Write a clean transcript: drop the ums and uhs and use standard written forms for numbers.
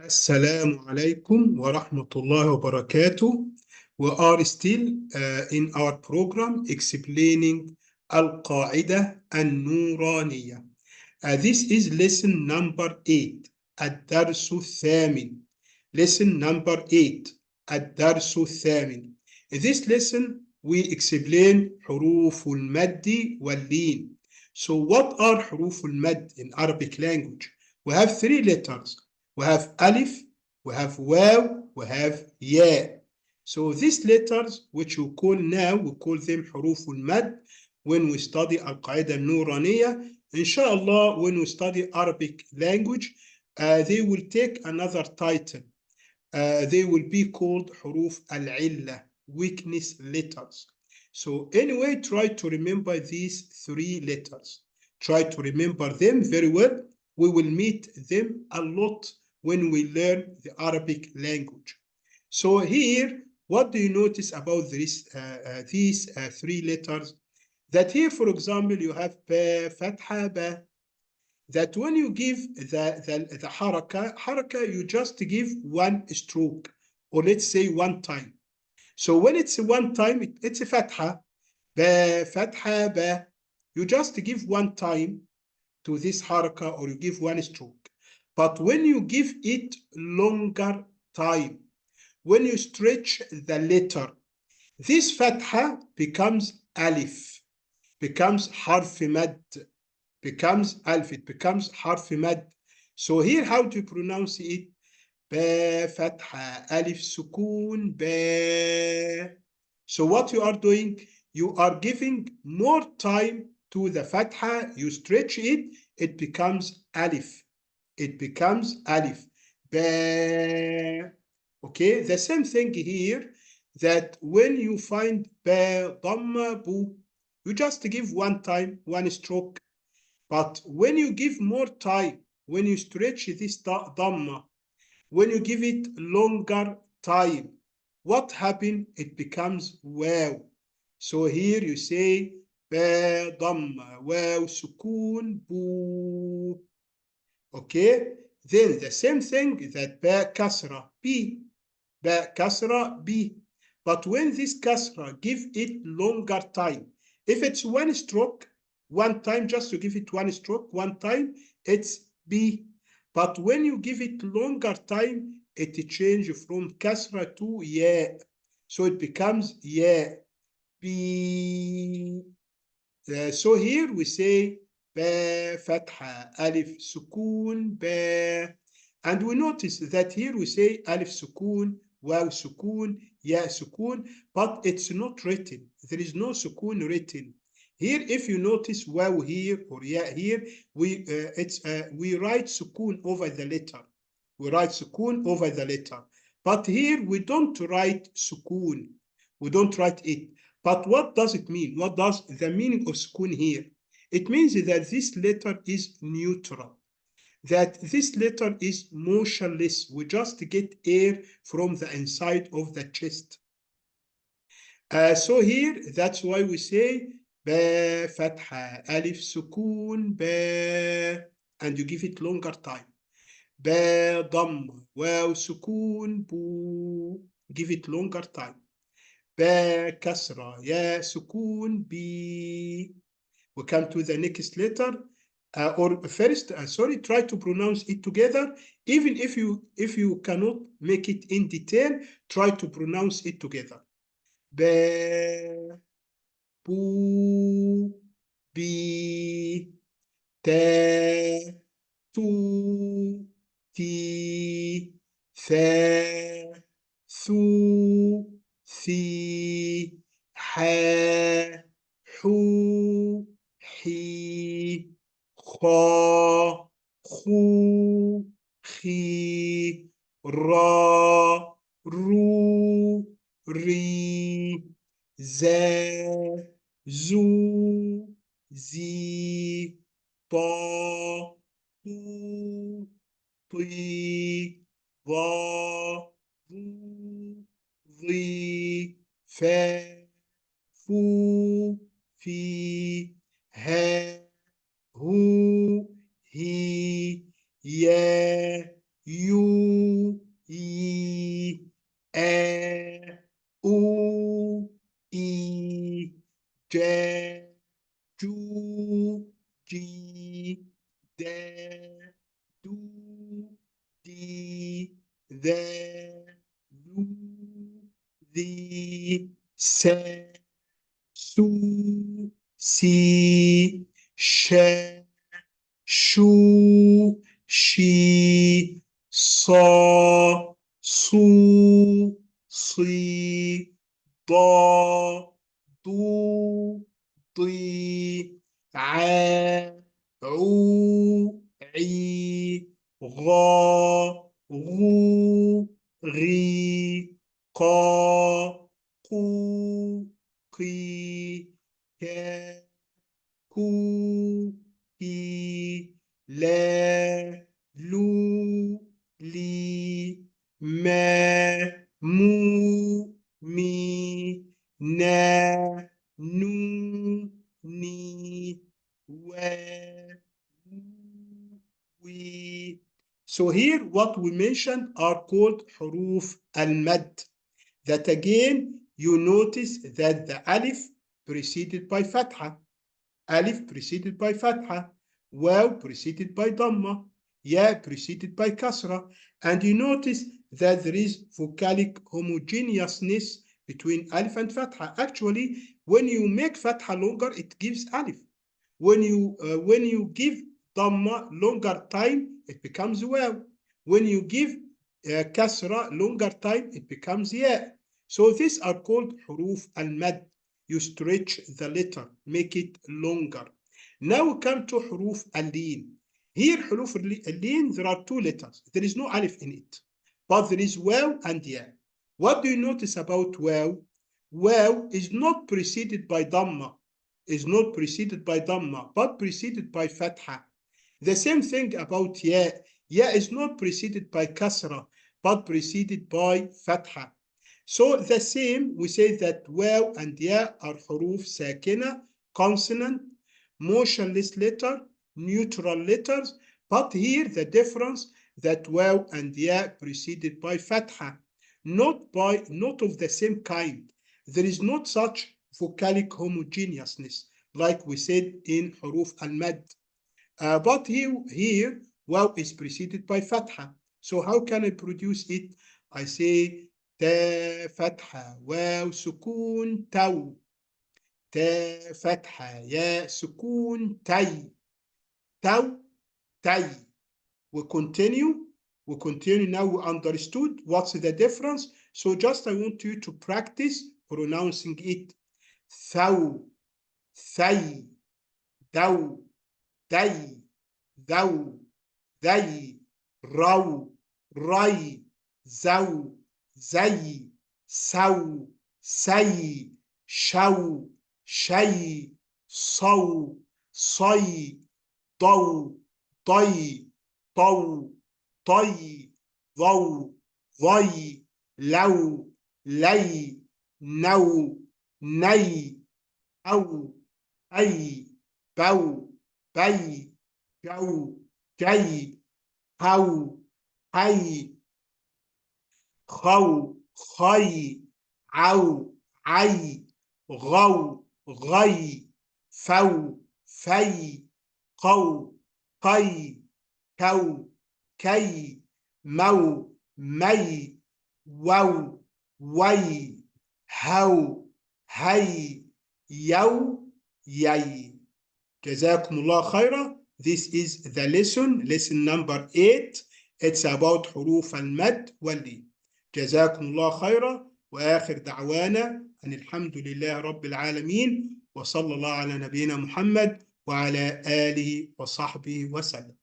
السلام عليكم ورحمة الله وبركاته. We are still in our program explaining القاعدة النورانية. This is lesson number 8 الدرس الثامن. Lesson number 8 الدرس الثامن. In this lesson we explain حروف المد واللين. So what are حروف المد in Arabic language? We have three letters. We have alif, we have waw, we have ya. So these letters which we call now, we call them حروف المد when we study القاعدة النورانية. Inshallah, when we study Arabic language, they will take another title. They will be called حروف العلة, weakness letters. So anyway, try to remember these three letters. Try to remember them very well. We will meet them a lot when we learn the Arabic language. So here, what do you notice about these three letters? That here, for example, you have ba, fatha, ba. That when you give the haraka, you just give one stroke, or let's say one time. So when it's one time, it's a fatha, ba, fatha, ba. You just give one time to this haraka, or you give one stroke. But when you give it longer time, when you stretch the letter, this fatha becomes alif, becomes harf mad, becomes alif, it becomes harf mad. So here, how to pronounce it? Ba, fatha, alif, sukun, ba. So what you are doing, you are giving more time to the fatha, you stretch it, it becomes alif. It becomes alif. Ba. Okay, the same thing here, that when you find ba, dhamma, bu, you just give one time, one stroke. But when you give more time, when you stretch this dhamma, when you give it longer time, what happens? It becomes wow. So here you say ba, dhamma, wow, sukun, bu. Okay, then the same thing that ba kasra, b, ba kasra, b. But when this kasra, give it longer time. If it's one stroke, one time, just to give it one stroke, one time, it's b. But when you give it longer time, it changes from kasra to ya. So it becomes ya, b. So here we say ba, fatha, alif, sukun, ba. And we notice that here we say alif, sukun, waw, sukun, ya, sukun, but it's not written. There is no sukun written. Here, if you notice waw here or ya here, we write sukun over the letter. We write sukun over the letter. But here we don't write sukun. We don't write it. But what does it mean? What does the meaning of sukun here? It means that this letter is neutral, that this letter is motionless. We just get air from the inside of the chest. So here, that's why we say ba, fatha, alif, sukun, ba, and you give it longer time. Ba, dhamma, waw, sukun, bu, give it longer time. با كسرة يا سكون بي. We come to the next letter, or first, sorry, try to pronounce it together. Even if you cannot make it in detail, try to pronounce it together. با, بو, بي, تا, تو, تي, ثا, ثو, ثي, حا, حو, حي, خا, خو, خي, را, رو, ري, زا, زو, زي, طا, طو, طي, ظا, ظو, ظي, فا, فو, في, ها, هو, هي, يا, يو, دا دو دي ذا ذو ذي سا سو سي شا شو شي صا صو صي ضا ضو ضي عا عو عي غا غو غي قا قو قي كا كو كي لا لو لي ما مو مي نا نو ني وا وي. So here what we mentioned are called حروف المد. That again you notice that the alif preceded by fatha, alif preceded by fatha, waw preceded by dhamma, ya preceded by kasra, and you notice that there is vocalic homogeneousness between alif and fatha. Actually, when you make fatha longer, it gives alif. When you give dhamma longer time, it becomes waw. When you give kasra longer time, it becomes ya. So these are called huruf al-mad. You stretch the letter, make it longer. Now we come to huruf al-lin. Here, huruf al-lin, there are two letters. There is no alif in it, but there is waw and ya. What do you notice about waw? Waw is not preceded by dhamma, is not preceded by dhamma, but preceded by fatha. The same thing about ya. Ya is not preceded by kasra, but preceded by fatha. So the same, we say that waw and ya are huruf sakina, consonant, motionless letter, neutral letters, but here the difference that waw and ya preceded by fatha, not of the same kind. There is not such vocalic homogeneousness like we said in huruf al-mad. But here waw is preceded by fatha. So how can I produce it? I say تا فتحة واو سكون تو، تا فتحة يا سكون تي، تو تي. We continue now. We understood what's the difference. So just I want you to practice pronouncing it. ثو ثي دو دي ذو ذي رو ري زو زي سو سي شو شي صو صي ضو ضي طو طي ضو ضي لو لي نو ني أو أي بو بي جو جي هو هي خو خي عو عي غو غي فو في قو قي كو كي مو مي وو وي هو هي يو يي. جزاكم الله خيرا. This is the lesson number 8. It's about حروف المد واللين. جزاكم الله خيرا، وآخر دعوانا أن الحمد لله رب العالمين، وصلى الله على نبينا محمد وعلى آله وصحبه وسلم.